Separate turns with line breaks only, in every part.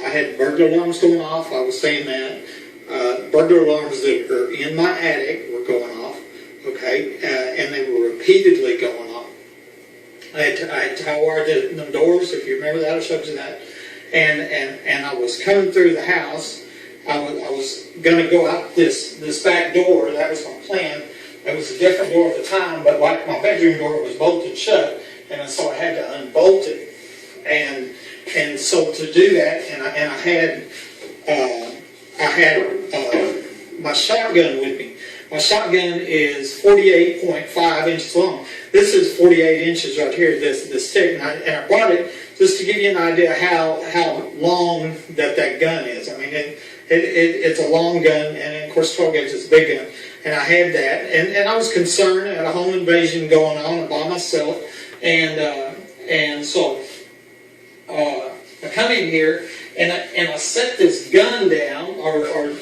I had burglar alarms going off. I was saying that. Burglar alarms that are in my attic were going off, okay, and they were repeatedly going off. I had tie wired them doors, if you remember that, I showed you that. And I was coming through the house. I was going to go out this back door. That was my plan. It was a different door at the time, but like my bedroom door was bolted shut, and so I had to unbolt it. And so to do that, and I had my shotgun with me. My shotgun is 48.5 inches long. This is 48 inches right here, this stick, and I brought it just to give you an idea how long that gun is. I mean, it's a long gun, and of course 12 gauge is a big gun. And I had that, and I was concerned. I had a home invasion going on by myself, and so I come in here and I set this gun down, or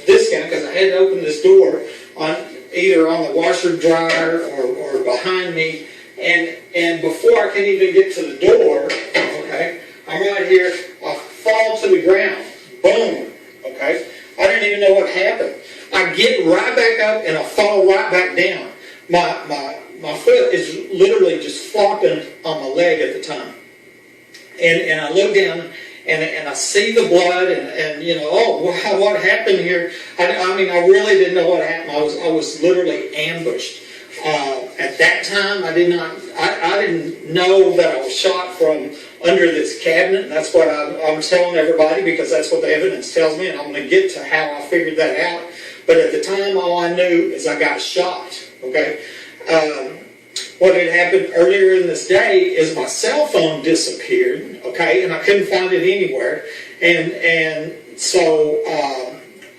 this gun, because I had to open this door either on the washer dryer or behind me, and before I can even get to the door, okay, I'm right here. I fall to the ground, boom, okay. I didn't even know what happened. I get right back up and I fall right back down. My foot is literally just flopping on my leg at the time. And I look down and I see the blood and you know, oh, wow, what happened here? I mean, I really didn't know what happened. I was literally ambushed. At that time, I didn't know that I was shot from under this cabinet. And that's what I'm telling everybody, because that's what the evidence tells me, and I'm going to get to how I figured that out. But at the time, all I knew is I got shot, okay? What had happened earlier in this day is my cell phone disappeared, okay, and I couldn't find it anywhere. And so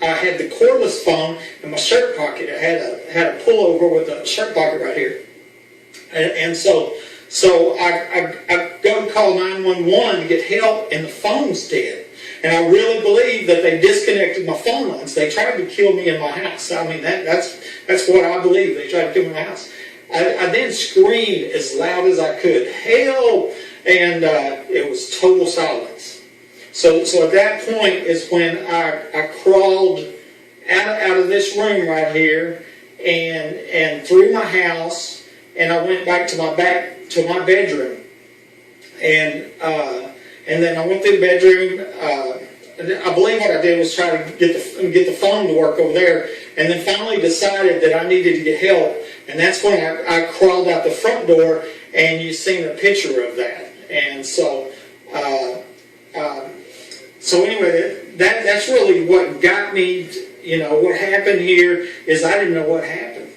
I had the cordless phone in my shirt pocket. I had a pullover with a shirt pocket right here. And so I go and call 911 to get help, and the phone's dead. And I really believe that they disconnected my phone lines. They tried to kill me in my house. I mean, that's what I believe. They tried to kill me in my house. I then screamed as loud as I could, "Help!" And it was total silence. So at that point is when I crawled out of this room right here and through my house, and I went back to my bedroom, and then I went through the bedroom. I believe what I did was try to get the phone to work over there, and then finally decided that I needed to get help. And that's when I crawled out the front door, and you've seen a picture of that. And so anyway, that's really what got me. You know, what happened here is I didn't know what happened.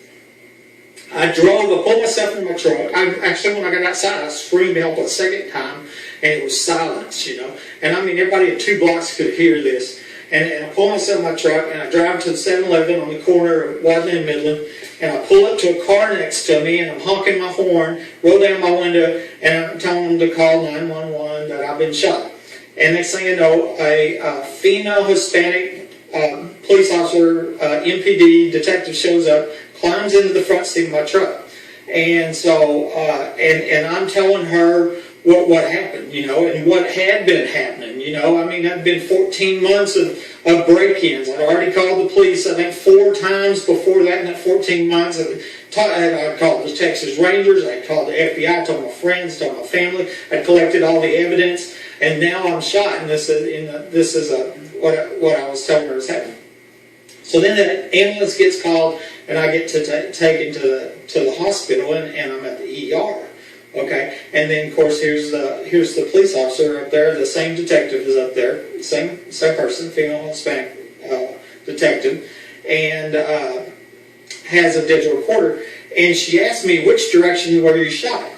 I pulled myself in my truck. Actually, when I got outside, I screamed help a second time, and it was silence, you know. And I mean, everybody in 2 blocks could hear this. And I pull myself in my truck, and I drive to the 7-Eleven on the corner of Wadley and Midland, and I pull up to a car next to me, and I'm honking my horn, roll down my window, and I'm telling them to call 911 that I've been shot. And next thing you know, a female Hispanic police officer, MPD detective shows up, climbs into the front seat of my truck. And so, and I'm telling her what happened, you know, and what had been happening, you know. I mean, it had been 14 months of break-ins. I'd already called the police, I think, 4 times before that in that 14 months. I called the Texas Rangers, I called the FBI, told my friends, told my family. I collected all the evidence, and now I'm shot, and this is what I was telling her is happening. So then the ambulance gets called, and I get taken to the hospital, and I'm at the ER. Okay, and then of course here's the police officer up there. The same detective is up there, same person, female Hispanic detective, and has a digital recorder. And she asked me, which direction were you shot?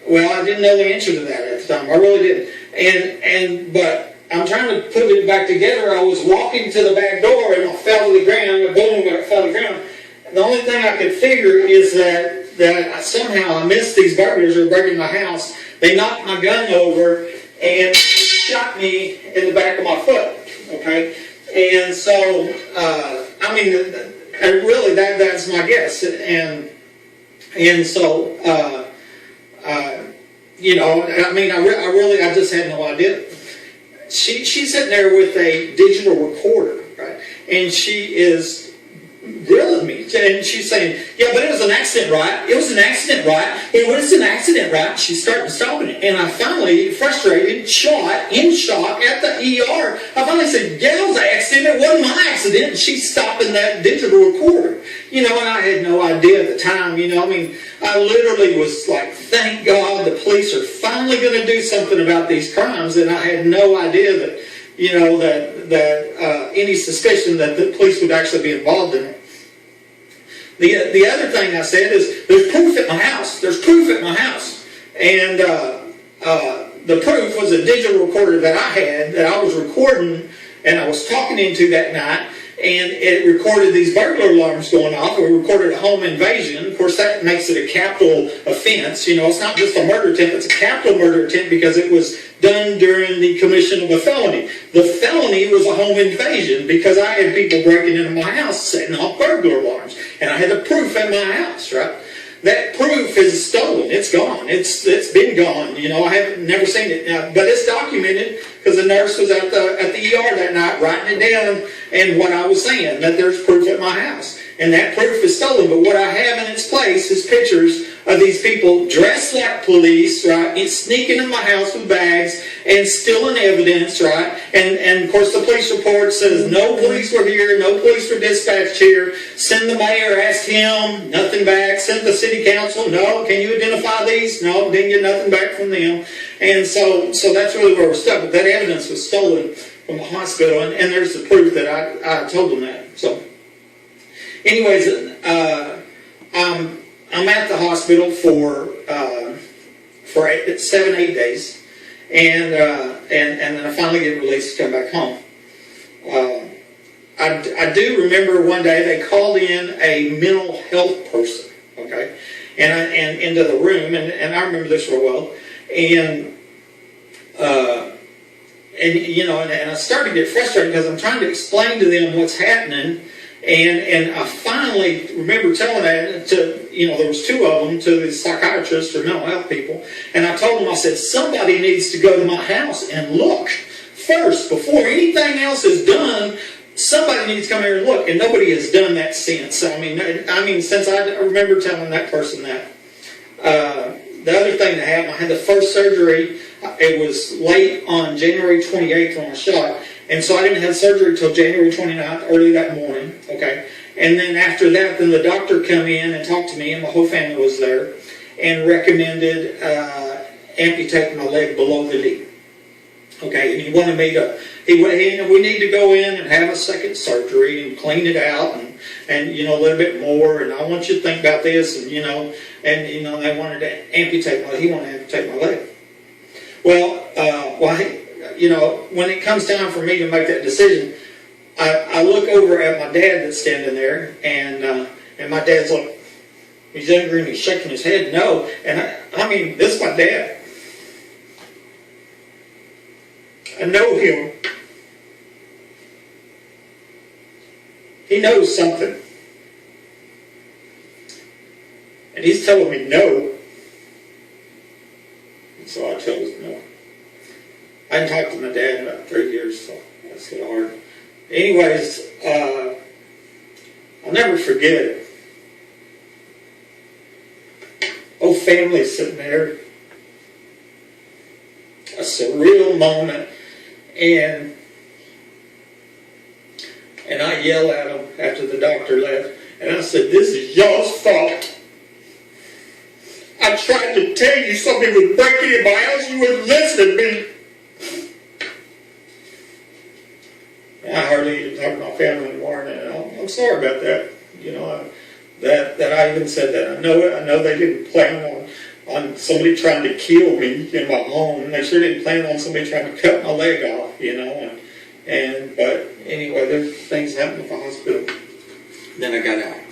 Well, I didn't know the answer to that at the time. I really didn't. But I'm trying to put it back together. I was walking to the back door and I fell to the ground. And boom! I fell to the ground. The only thing I could figure is that somehow I missed these burglars who were breaking my house. They knocked my gun over and shot me in the back of my foot. Okay, and so I mean, really that's my guess. And so you know, I mean, I just had no idea. she's sitting there with a digital recorder, right? And she is grilling me, and she's saying, "Yeah, but it was an accident, right? It was an accident, right? It was an accident, right?" She's starting stopping it, and I finally, frustrated, in shock at the ER. I finally said, "Yeah, it was an accident. It wasn't my accident." And she's stopping that digital recorder, and I had no idea at the time. I literally was like, "Thank God the police are finally going to do something about these crimes," and I had no idea that, any suspicion that the police would actually be involved in it. The other thing I said is, there's proof at my house. There's proof at my house. And the proof was a digital recorder that I had, that I was recording, and I was talking into that night, and it recorded these burglar alarms going off. We recorded a home invasion. Of course, that makes it a capital offense. It's not just a murder attempt, it's a capital murder attempt because it was done during the commission of a felony. The felony was a home invasion because I had people breaking into my house setting off burglar alarms. And I had the proof at my house, right? That proof is stolen. It's gone. It's been gone. I haven't never seen it now, but it's documented because the nurse was at the ER that night writing it down, and what I was saying, that there's proof at my house, and that proof is stolen. But what I have in its place is pictures of these people dressed like police, right, and sneaking in my house with bags and stealing evidence, right? And of course the police report says no police were here, no police were dispatched here. Send the mayor, asked him, nothing back. Send the city council, no. Can you identify these? No, didn't get nothing back from them. And so that's really where we're stuck. But that evidence was stolen from the hospital, and there's the proof that I told them that. So, anyways, I'm at the hospital for 7-8 days, and then I finally get released to come back home. I do remember one day they called in a mental health person, okay, and into the room, and I remember this real well, and I started to get frustrated because I'm trying to explain to them what's happening. And I finally remember telling that to, there was 2 of them, to the psychiatrists or mental health people. And I told them, I said, somebody needs to go to my house and look first. Before anything else is done, somebody needs to come here and look. And nobody has done that since. I mean, since I remember telling that person that. The other thing that happened, I had the first surgery. It was late on January 28th when I shot. And so I didn't have surgery until January 29th, early that morning, okay? And then after that, then the doctor come in and talked to me, and my whole family was there, and recommended amputating my leg below the knee. Okay, and he wanted me to, we need to go in and have a second surgery and clean it out and a little bit more, and I want you to think about this, and they wanted to amputate he wanted to amputate my leg. Well, when it comes time for me to make that decision, I look over at my dad that's standing there, and my dad's like, he's angry and he's shaking his head no. And I mean, this is my dad. I know him. He knows something. And he's telling me no. And so I chose no. I hadn't talked to my dad in about 3 years, so that's a little hard. Anyways, I'll never forget it. Whole family sitting there. A surreal moment. And I yell at them after the doctor left. And I said, this is y'all's fault. I tried to tell you something was breaking in my house. You wouldn't listen to me. I hardly even talk to my family anymore, and I'm sorry about that. That I even said that. I know they didn't plan on somebody trying to kill me in my home, and they sure didn't plan on somebody trying to cut my leg off, but anyway, there's things happened at the hospital. Then I got out.